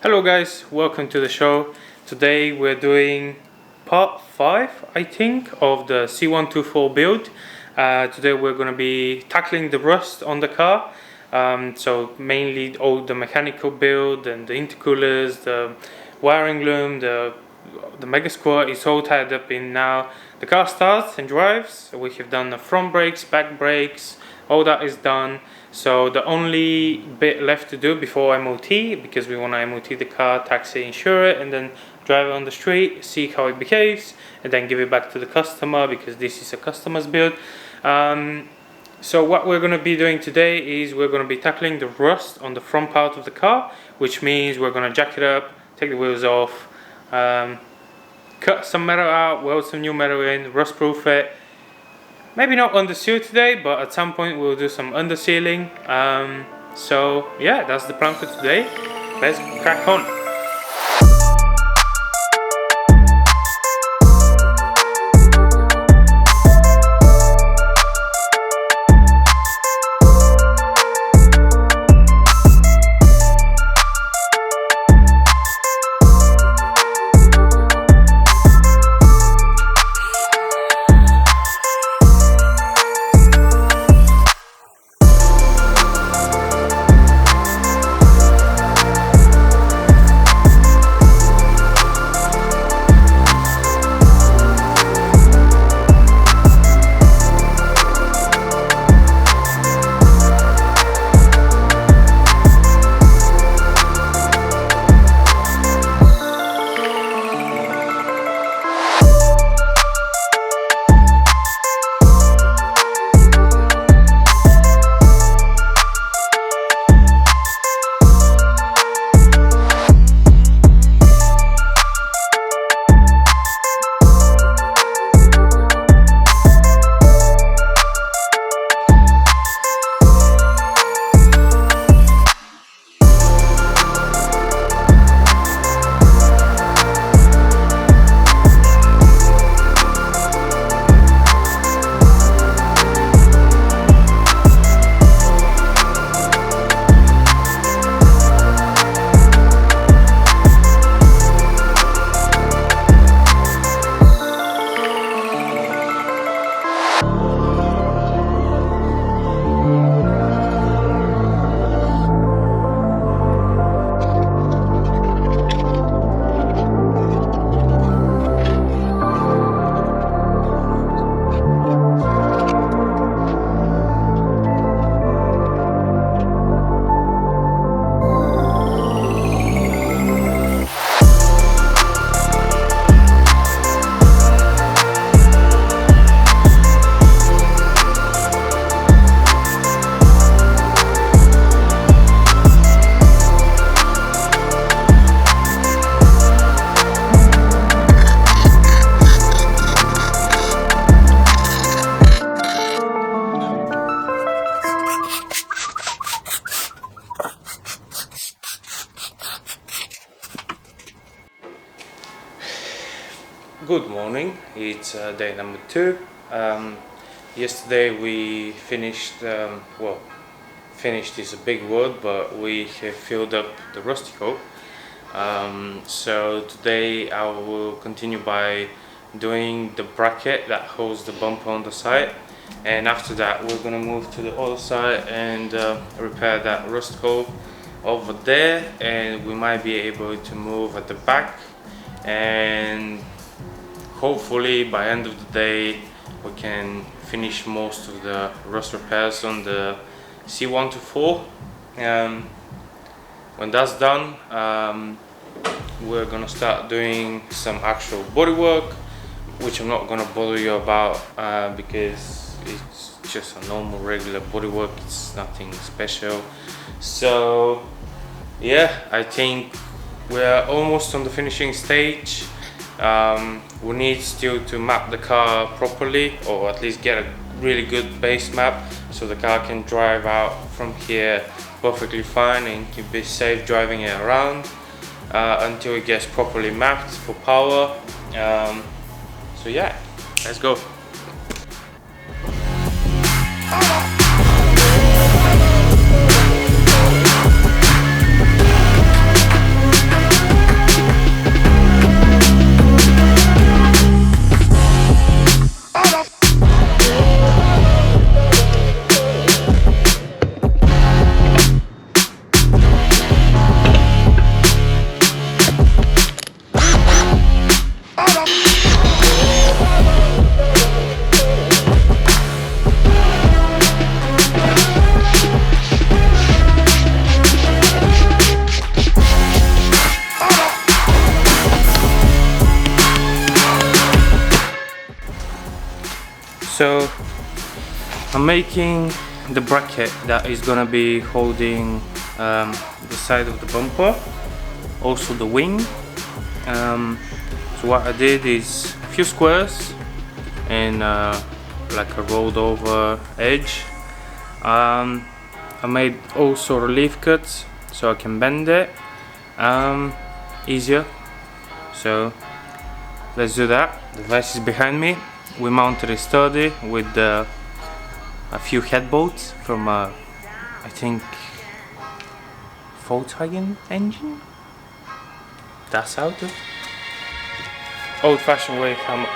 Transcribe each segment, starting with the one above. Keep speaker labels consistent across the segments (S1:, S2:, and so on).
S1: Hello guys, welcome to the show. Today we're doing part 5, I think, of the C124 build. Today we're going to be tackling the rust on the car. So mainly all the mechanical build and the intercoolers, the wiring loom, the mega squat is all tied up in now. The car starts and drives. We have done the front brakes, back brakes, all that is done. So the only bit left to do before MOT, because we want to MOT the car, taxi, insure it, and then drive it on the street, see how it behaves, and then give it back to the customer, because this is a customer's build. So what we're going to be doing today is we're going to be tackling the rust on the front part of the car, which means we're going to jack it up, take the wheels off, cut some metal out, weld some new metal in, rust proof it. Maybe not under seal today, but at some point we'll do some under sealing. So yeah, that's the plan for today. Let's crack on. Good morning, it's day number 2. Yesterday we finished, finished is a big word, but we have filled up the rusty coat. So today I will continue by doing the bracket that holds the bumper on the side, and after that we're going to move to the other side and repair that rust coat over there, and we might be able to move at the back, and hopefully by end of the day we can finish most of the rust repairs on the C124. When that's done, we're gonna start doing some actual bodywork, which I'm not gonna bother you about because it's just a normal regular bodywork, it's nothing special. So yeah, I think we're almost on the finishing stage. We need still to map the car properly, or at least get a really good base map so the car can drive out from here perfectly fine and can be safe driving it around until it gets properly mapped for power. So yeah, let's go. So I'm making the bracket that is gonna be holding the side of the bumper, also the wing. So what I did is a few squares and like a rolled over edge. I made also relief cuts so I can bend it easier. So let's do that. The device is behind me. We mounted a sturdy with a few head bolts from I think Volkswagen engine. That's how to old-fashioned way hammer.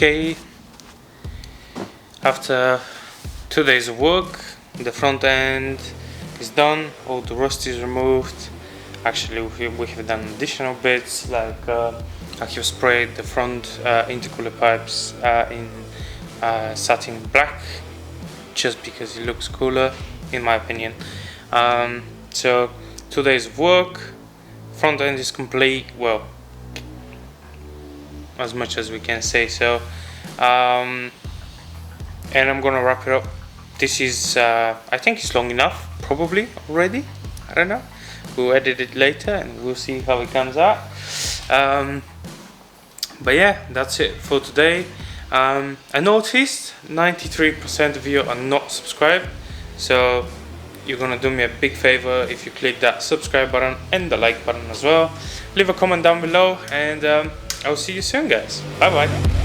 S1: Okay, after 2 days of work, the front end is done, all the rust is removed. Actually, we have done additional bits, like I have sprayed the front intercooler pipes in satin black, just because it looks cooler, in my opinion. So 2 days of work, front end is complete, well, as much as we can say so, and I'm gonna wrap it up. This is I think it's long enough, probably already, I don't know, we'll edit it later and we'll see how it comes out. But yeah, that's it for today. I noticed 93% of you are not subscribed, so you're gonna do me a big favor if you click that subscribe button and the like button as well. Leave a comment down below, and I'll see you soon, guys. Bye bye.